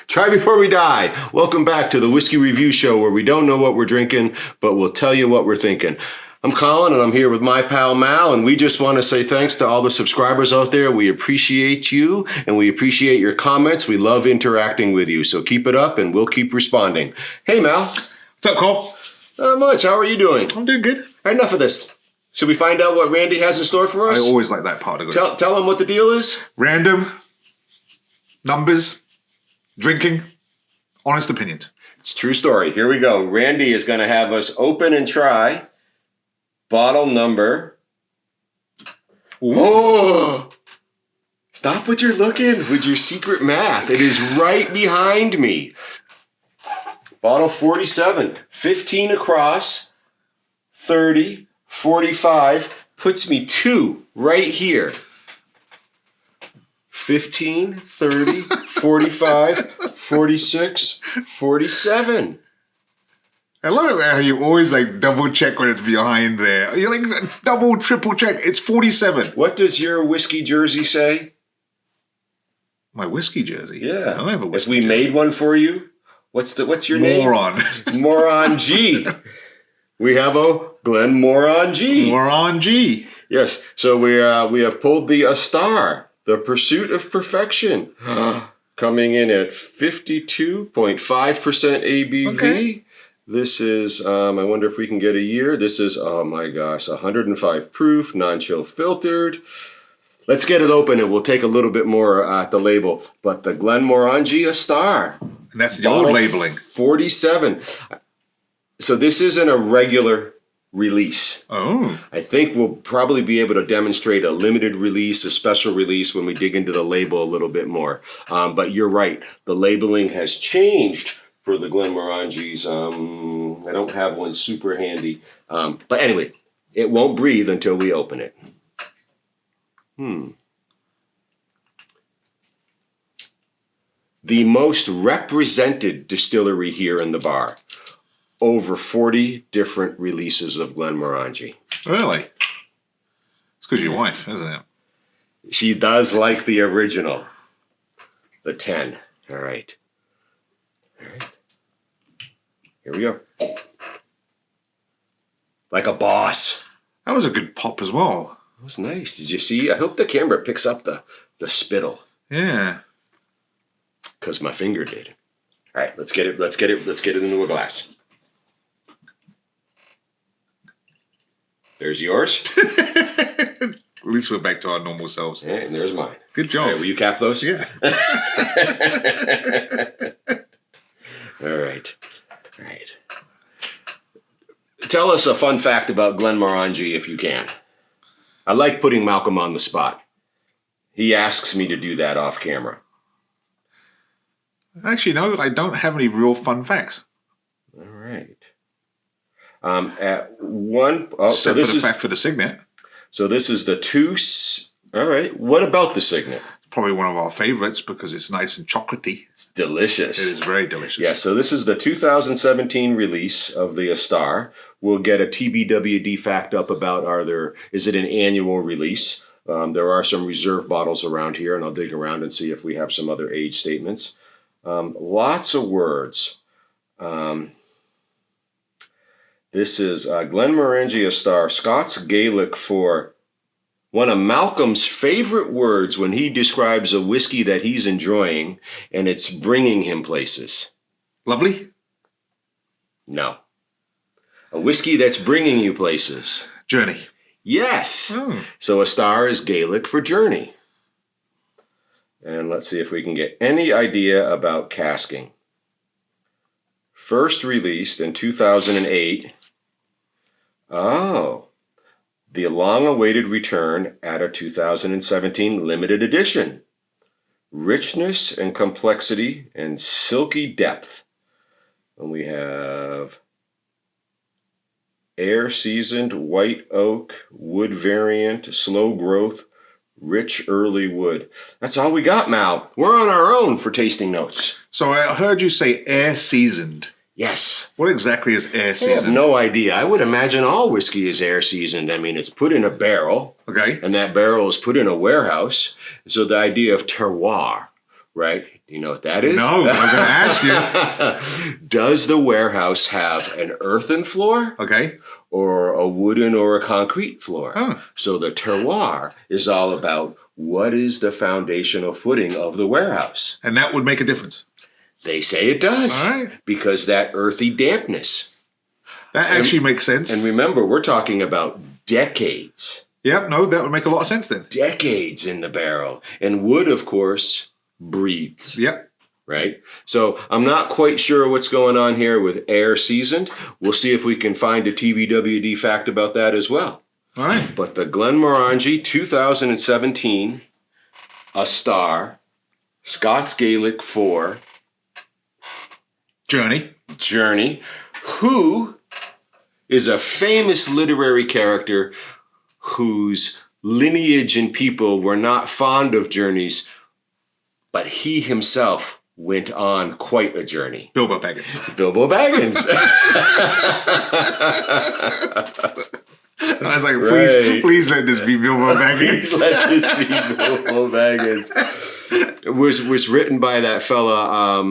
Try before we die. Welcome back to the Whiskey Review Show, where we don't know what we're drinking, but we'll tell you what we're thinking. I'm Colin, and I'm here with my pal Mal, and we just want to say thanks to all the subscribers out there. We appreciate you, and we appreciate your comments. We love interacting with you, so keep it up, and we'll keep responding. Hey, Mal. What's up, Cole? Not much. How are you doing? I'm doing good. All right, enough of this. Should we find out what Randy has in store for us? I always like that part of it. Tell him what the deal is. Random, numbers, drinking, honest opinions. It's a true story. Here we go. Randy is going to have us open and try bottle number. Whoa! Stop what you're looking with your secret math. It is right behind me. Bottle 47, 15 across, 30, 45, puts me 2 right here. 15, 30, 45, 46, 47. I love it how you always double check when it's behind there. You double, triple check. It's 47. What does your whiskey jersey say? My whiskey jersey? Yeah. I don't have a whiskey We jersey. made one for you. What's your name? Morangie. We have a Glenmorangie. Morangie. Yes. So we have pulled the Astar, the Pursuit of Perfection, coming in at 52.5% ABV. Okay. This is, I wonder if we can get a year. This is, oh my gosh, 105 proof, non-chill filtered. Let's get it open and we'll take a little bit more at the label. But the Glenmorangie Astar. And that's the old labeling. 47. So this isn't a regular release. Oh. I think we'll probably be able to demonstrate a limited release, a special release when we dig into the label a little bit more. But you're right. The labeling has changed for the Glenmorangies. I don't have one super handy. But anyway, it won't breathe until we open it. The most represented distillery here in the bar. Over 40 different releases of Glenmorangie. Really? It's because your wife, isn't it? She does like the original. The 10. All right. Here we go. Like a boss. That was a good pop as well. That was nice. Did you see? I hope the camera picks up the spittle. Yeah. Because my finger did. All right, let's get it into a glass. There's yours. At least we're back to our normal selves. Yeah, and there's mine. Good job. All right, will you cap those? Yeah. All right. Tell us a fun fact about Glenmorangie if you can. I like putting Malcolm on the spot. He asks me to do that off camera. Actually, no, I don't have any real fun facts. All right. At one, Except for the fact for the Signet. So this is the two. All right. What about the Signet? Probably one of our favorites because it's nice and chocolatey. It's delicious. It is very delicious. Yeah, so this is the 2017 release of the Astar. We'll get a TBWD fact up about is it an annual release? There are some reserve bottles around here, and I'll dig around and see if we have some other age statements. Lots of words. This is Glenmorangie Astar, Scots Gaelic for one of Malcolm's favorite words when he describes a whiskey that he's enjoying, and it's bringing him places. Lovely? No. A whiskey that's bringing you places. Journey. Yes. Oh. So Astar is Gaelic for journey. And let's see if we can get any idea about casking. First released in 2008. Oh. The long-awaited return at a 2017 limited edition. Richness and complexity and silky depth. And we have air-seasoned white oak, wood variant, slow growth, rich early wood. That's all we got, Mal. We're on our own for tasting notes. So I heard you say air-seasoned. Yes. What exactly is air I have seasoned? no idea. I would imagine all whiskey is air seasoned. I mean, it's put in a barrel. Okay. And that barrel is put in a warehouse. So the idea of terroir, right? You know what that is? No, but I'm going to ask you. Does the warehouse have an earthen floor? Okay. Or a wooden or a concrete floor? Oh. So the terroir is all about what is the foundational footing of the warehouse. And that would make a difference. They say it does. All right. Because that earthy dampness. That actually makes sense. And remember, we're talking about decades. Yeah, no, that would make a lot of sense then. Decades in the barrel. And wood, of course, breathes. Yep. Right? So I'm not quite sure what's going on here with air seasoned. We'll see if we can find a TBWD fact about that as well. All right. But the Glenmorangie 2017 Astar Scots Gaelic 4 Journey, who is a famous literary character whose lineage and people were not fond of journeys, but he himself went on quite a journey. Bilbo Baggins. Bilbo Baggins. I was like, Right. please let this be Bilbo Baggins. Let this be Bilbo Baggins. It was written by that fella,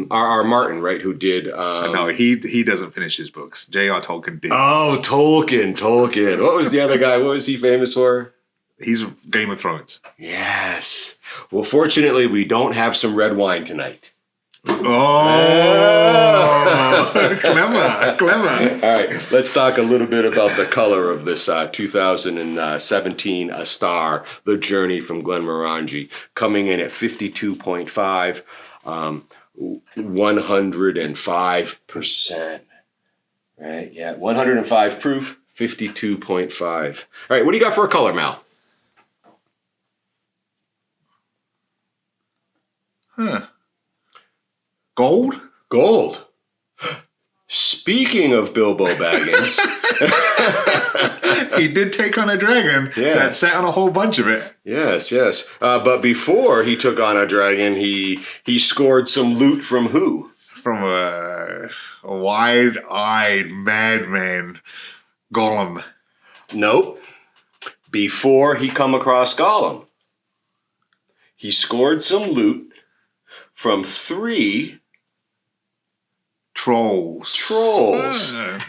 R.R. Martin, right? Who did... No, he doesn't finish his books. J.R. Tolkien did. Oh, Tolkien. What was the other guy? What was he famous for? He's Game of Thrones. Yes. Well, fortunately, we don't have some red wine tonight. Oh, clever. All right, let's talk a little bit about the color of this 2017 Astar, the Journey from Glenmorangie, coming in at 52.5, 105%. Right, yeah, 105 proof, 52.5. All right, what do you got for a color, Mal? Huh. Gold? Gold. Speaking of Bilbo Baggins. He did take on a dragon that sat on a whole bunch of it. Yes. But before he took on a dragon, he scored some loot from who? From a wide-eyed madman, Gollum. Nope. Before he come across Gollum, he scored some loot from 3 Trolls.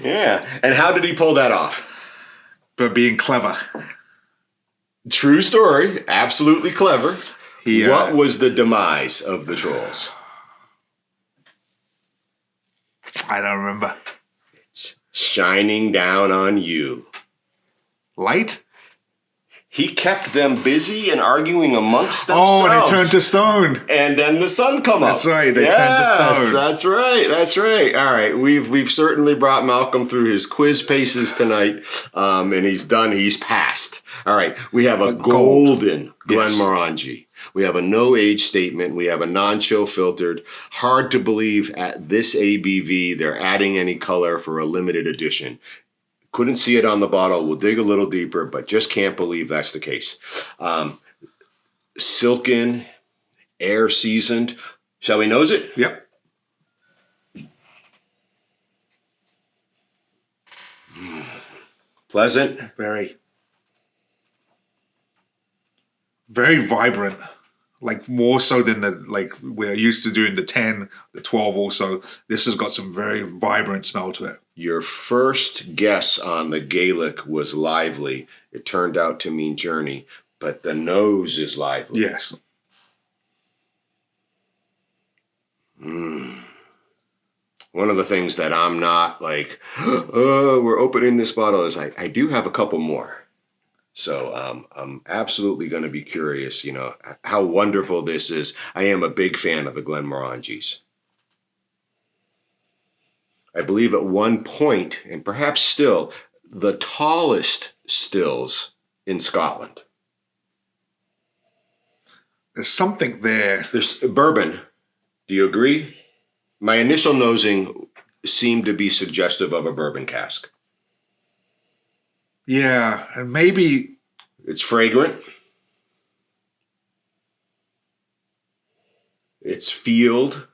Yeah. And how did he pull that off? But being clever. True story. Absolutely clever. What was the demise of the trolls? I don't remember. It's shining down on you. Light? He kept them busy and arguing amongst themselves. Oh, and they turned to stone. And then the sun come up. That's right. They turned to stone. That's right. All right. We've certainly brought Malcolm through his quiz paces tonight, and he's done. He's passed. All right. We have a golden Glenmorangie. We have a no age statement. We have a non-chill filtered. Hard to believe at this ABV they're adding any color for a limited edition. Couldn't see it on the bottle. We'll dig a little deeper, but just can't believe that's the case. Silken, air seasoned. Shall we nose it? Yep. Pleasant. Very vibrant. Like more so than we're used to doing the 10, the 12 also. This has got some very vibrant smell to it. Your first guess on the Gaelic was lively. It turned out to mean journey, but the nose is lively. Yes. One of the things that I'm not like, we're opening this bottle is I do have a couple more. So I'm absolutely going to be curious, how wonderful this is. I am a big fan of the Glenmorangies. I believe at one point, and perhaps still, the tallest stills in Scotland. There's something there. There's bourbon. Do you agree? My initial nosing seemed to be suggestive of a bourbon cask. Yeah, and maybe... It's fragrant. It's field.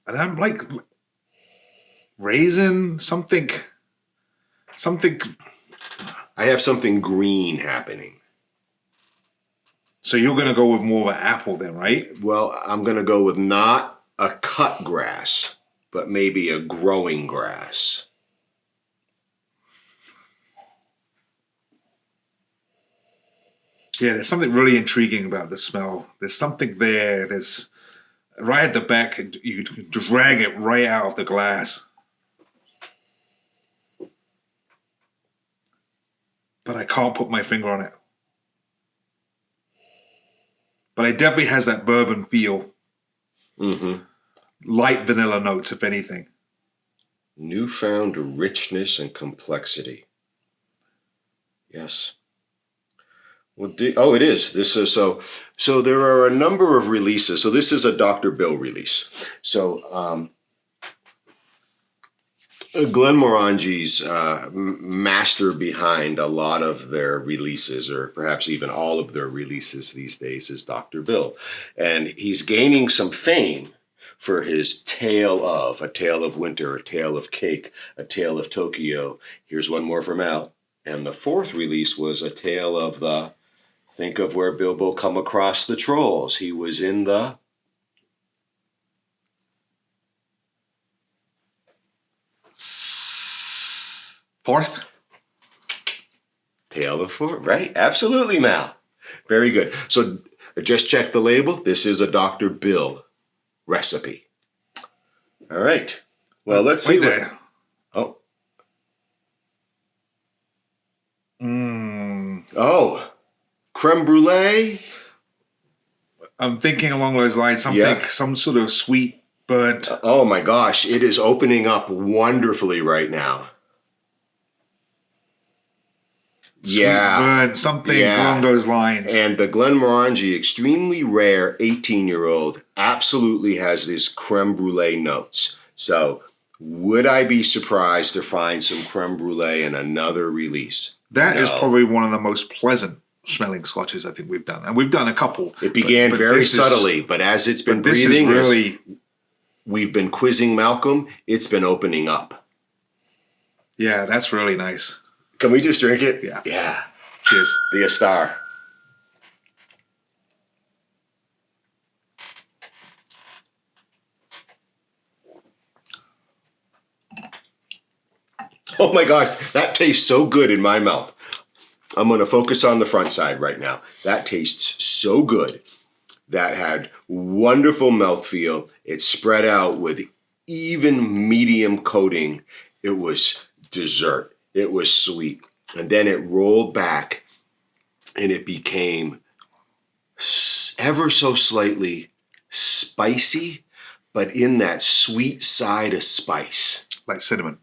And I'm like... Raisin, something... I have something green happening. So you're going to go with more of an apple then, right? Well, I'm going to go with not a cut grass, but maybe a growing grass. Yeah, there's something really intriguing about the smell. There's something there. There's right at the back, you can drag it right out of the glass. But I can't put my finger on it. But it definitely has that bourbon feel. Mm-hmm. Light vanilla notes, if anything. Newfound richness and complexity. Yes. Well, it is. This is so there are a number of releases. So this is a Dr. Bill release. So Glenmorangie's master behind a lot of their releases, or perhaps even all of their releases these days, is Dr. Bill. And he's gaining some fame for his Tale of Winter, a Tale of Cake, a Tale of Tokyo. Here's one more from Al. And the fourth release was a Tale of the, think of where Bilbo come across the trolls. He was in the Forest? Tale of Four, right? Absolutely, Mal. Very good. So just check the label. This is a Dr. Bill recipe. All right. Well, let's see. Oh. Oh. Creme Brulee. I'm thinking along those lines. Some sort of sweet, burnt. Oh my gosh. It is opening up wonderfully right now. Sweet burnt, something along those lines. And the Glenmorangie extremely rare 18-year-old absolutely has these creme brulee notes. So would I be surprised to find some creme brulee in another release? That is probably one of the most pleasant smelling scotches I think we've done. And we've done a couple. It began very subtly, but as it's been breathing, we've been quizzing Malcolm, it's been opening up. Yeah, that's really nice. Can we just drink it? Yeah. Yeah. Cheers. The Astar. Oh my gosh, that tastes so good in my mouth. I'm going to focus on the front side right now. That tastes so good. That had wonderful mouthfeel. It spread out with even medium coating. It was dessert. It was sweet. And then it rolled back and it became ever so slightly spicy, but in that sweet side of spice. Like cinnamon.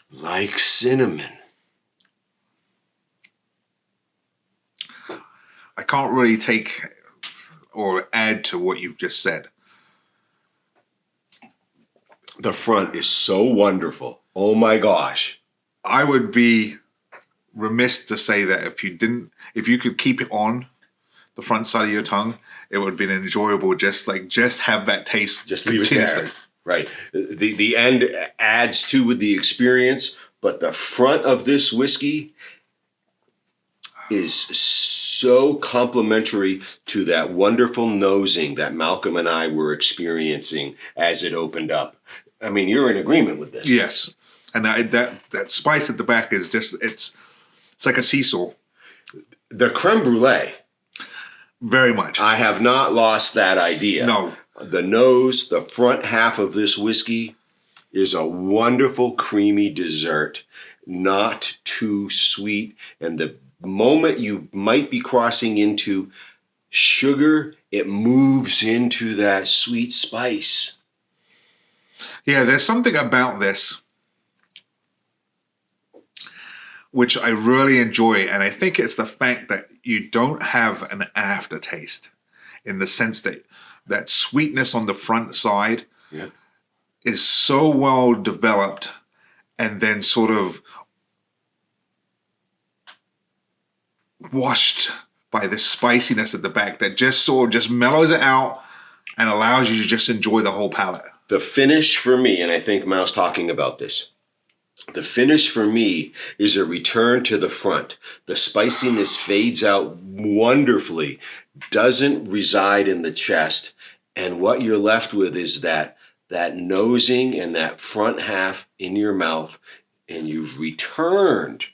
Like cinnamon. I can't really take or add to what you've just said. The front is so wonderful. Oh my gosh. I would be remiss to say that if you could keep it on the front side of your tongue, it would have been enjoyable. Just have that taste. Just leave it there. Right. The end adds to the experience, but the front of this whiskey is so complementary to that wonderful nosing that Malcolm and I were experiencing as it opened up. I mean, you're in agreement with this. Yes. And that spice at the back is just, it's like a seesaw. The creme brulee. Very much. I have not lost that idea. No. The nose, the front half of this whiskey is a wonderful creamy dessert, not too sweet. And the moment you might be crossing into sugar, it moves into that sweet spice. Yeah, there's something about this which I really enjoy, and I think it's the fact that you don't have an aftertaste, in the sense that that sweetness on the front side is so well developed and then sort of washed by the spiciness at the back that just mellows it out and allows you to just enjoy the whole palate. The finish for me, and I think Mal's talking about this, the finish for me is a return to the front. The spiciness fades out wonderfully doesn't reside in the chest, and what you're left with is that nosing and that front half in your mouth, and you've returned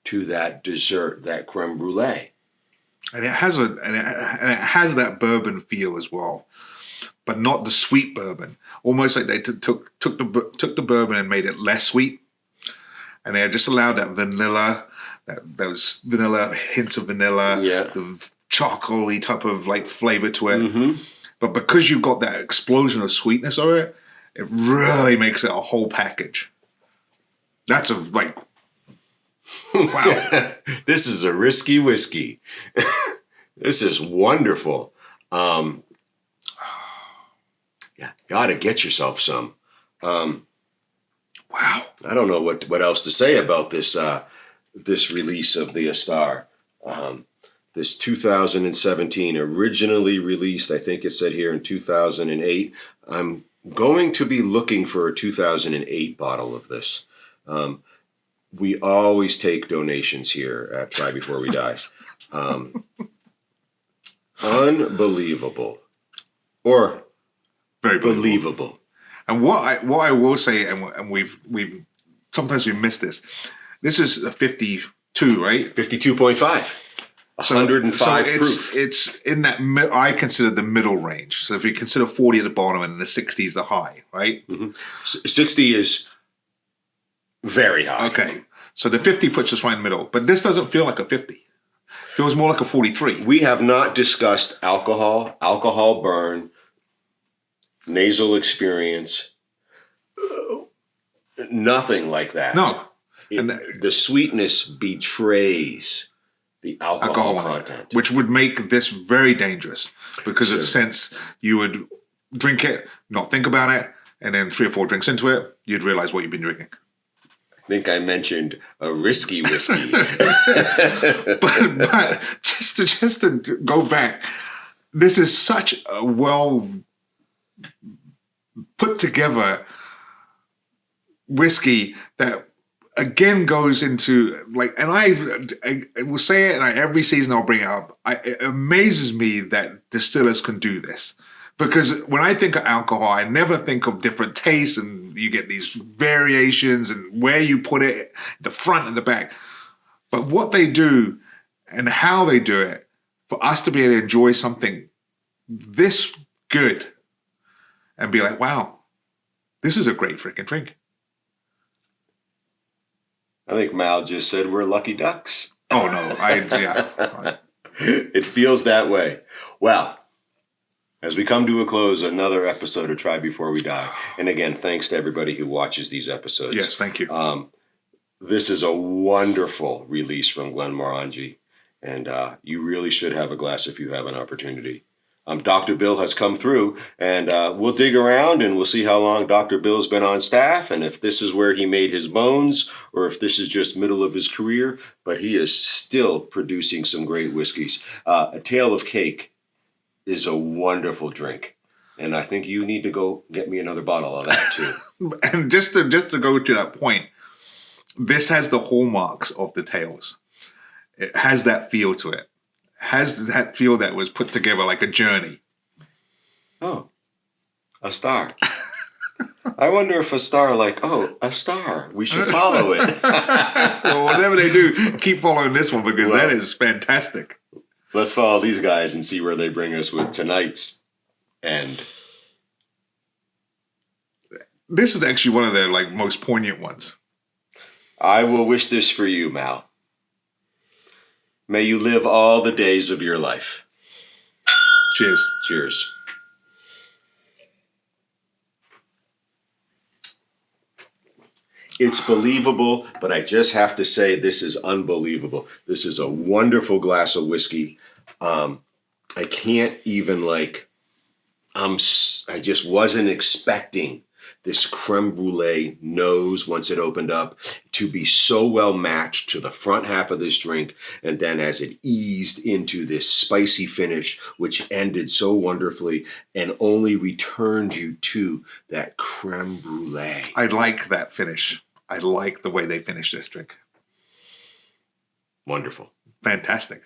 to that dessert, that creme brulee. And it has that bourbon feel as well, but not the sweet bourbon. Almost like they took the bourbon and made it less sweet, and they just allowed that vanilla, those vanilla hints of vanilla, the chocolatey type of like flavor to it. Mm-hmm. But because you've got that explosion of sweetness over it, it really makes it a whole package. That's wow. This is a risky whiskey. This is wonderful. Yeah, gotta get yourself some. Wow. I don't know what else to say about this this release of the Astar. This 2017, originally released, I think it said here in 2008. I'm going to be looking for a 2008 bottle of this. We always take donations here at Try Before We Die. Unbelievable. Or very believable. And what I will say, and we've sometimes we miss this. This is a 52, right? 52.5. 105 proof. It's in that I consider the middle range. So if you consider 40 at the bottom and the 60 is the high, right? Mm-hmm. 60 is very high. Okay. So the 50 puts us right in the middle. But this doesn't feel like a 50. It feels more like a 43. We have not discussed alcohol burn, nasal experience, nothing like that. No. The sweetness betrays the alcohol content, which would make this very dangerous because in a sense you would drink it, not think about it, and then 3 or 4 drinks into it, you'd realize what you've been drinking. I think I mentioned a risky whiskey. but just to go back, this is such a well put together whiskey that again goes into and I will say it, and every season I'll bring it up. It amazes me that distillers can do this, because when I think of alcohol, I never think of different tastes, and you get these variations and where you put it, the front and the back. But what they do and how they do it, for us to be able to enjoy something this good and be like, wow, this is a great freaking drink. I think Mal just said we're lucky ducks. Oh, no. Yeah. It feels that way. Well, as we come to a close, another episode of Try Before We Die. And again, thanks to everybody who watches these episodes. Yes, thank you. This is a wonderful release from Glenmorangie. And you really should have a glass if you have an opportunity. Dr. Bill has come through, and we'll dig around and we'll see how long Dr. Bill's been on staff, and if this is where he made his bones or if this is just middle of his career, but he is still producing some great whiskeys. A Tale of Cake is a wonderful drink, and I think you need to go get me another bottle of that too. And just to go to that point, this has the hallmarks of the tales. It has that feel to it. Has that feel that was put together like a journey. Oh, a star. I wonder if a star a star. We should follow it. Well, whatever they do, keep following this one, because that is fantastic. Let's follow these guys and see where they bring us with tonight's end. This is actually one of their most poignant ones. I will wish this for you, Mal. May you live all the days of your life. Cheers. Cheers. It's believable, but I just have to say this is unbelievable. This is a wonderful glass of whiskey. I can't even I just wasn't expecting this creme brulee nose, once it opened up, to be so well matched to the front half of this drink. And then as it eased into this spicy finish, which ended so wonderfully and only returned you to that creme brulee. I like that finish. I like the way they finished this drink. Wonderful. Fantastic.